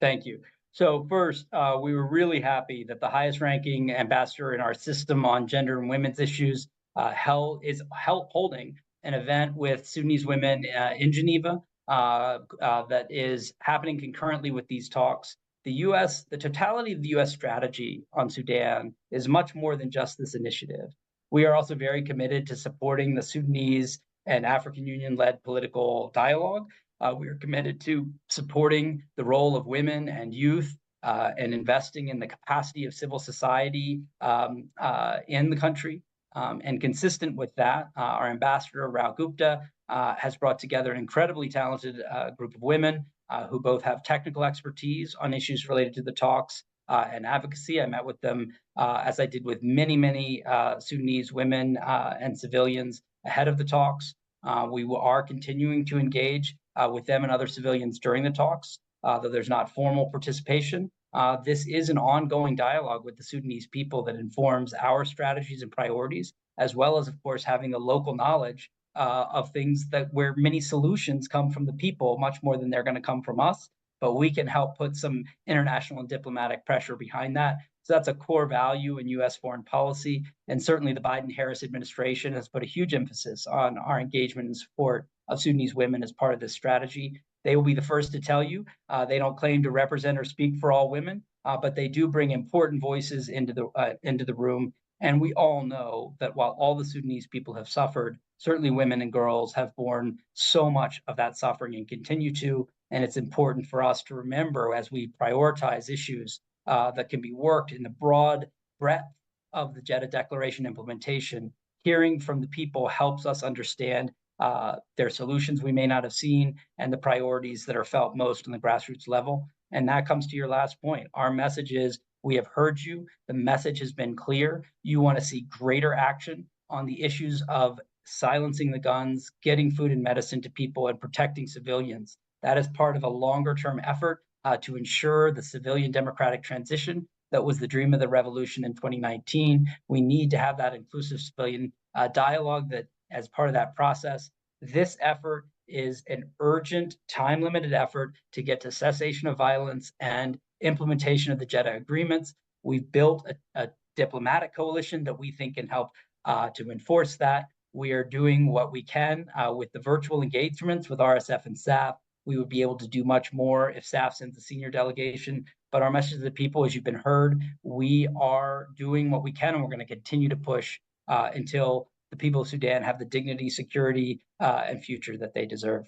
Thank you. So first, we were really happy that the highest ranking ambassador in our system on gender and women's issues holding an event with Sudanese women in Geneva that is happening concurrently with these talks. The totality of the US strategy on Sudan is much more than just this initiative. We are also very committed to supporting the Sudanese and African Union-led political dialogue. We are committed to supporting the role of women and youth and investing in the capacity of civil society in the country. And consistent with that, our ambassador, Rao Gupta, has brought together an incredibly talented group of women who both have technical expertise on issues related to the talks and advocacy. I met with them, as I did with many Sudanese women and civilians ahead of the talks. We are continuing to engage with them and other civilians during the talks, though there's not formal participation. This is an ongoing dialogue with the Sudanese people that informs our strategies and priorities, as well as, of course, having the local knowledge of things where many solutions come from the people, much more than they're going to come from us. But we can help put some international and diplomatic pressure behind that. So that's a core value in US foreign policy. And certainly the Biden-Harris administration has put a huge emphasis on our engagement and support of Sudanese women as part of this strategy. They will be the first to tell you they don't claim to represent or speak for all women, but they do bring important voices into the room. And we all know that while all the Sudanese people have suffered, certainly women and girls have borne so much of that suffering and continue to. And it's important for us to remember as we prioritize issues that can be worked in the broad breadth of the Jeddah Declaration implementation. Hearing from the people helps us understand their solutions we may not have seen and the priorities that are felt most on the grassroots level. And that comes to your last point. Our message is, we have heard you. The message has been clear. You want to see greater action on the issues of silencing the guns, getting food and medicine to people, and protecting civilians. That is part of a longer-term effort to ensure the civilian democratic transition that was the dream of the revolution in 2019. We need to have that inclusive civilian dialogue that, as part of that process, this effort is an urgent, time-limited effort to get to cessation of violence and implementation of the Jeddah agreements. We've built a diplomatic coalition that we think can help to enforce that. We are doing what we can with the virtual engagements with RSF and SAF. We would be able to do much more if SAF sends a senior delegation. But our message to the people, as you've been heard, we are doing what we can, and we're going to continue to push until the people of Sudan have the dignity, security, and future that they deserve.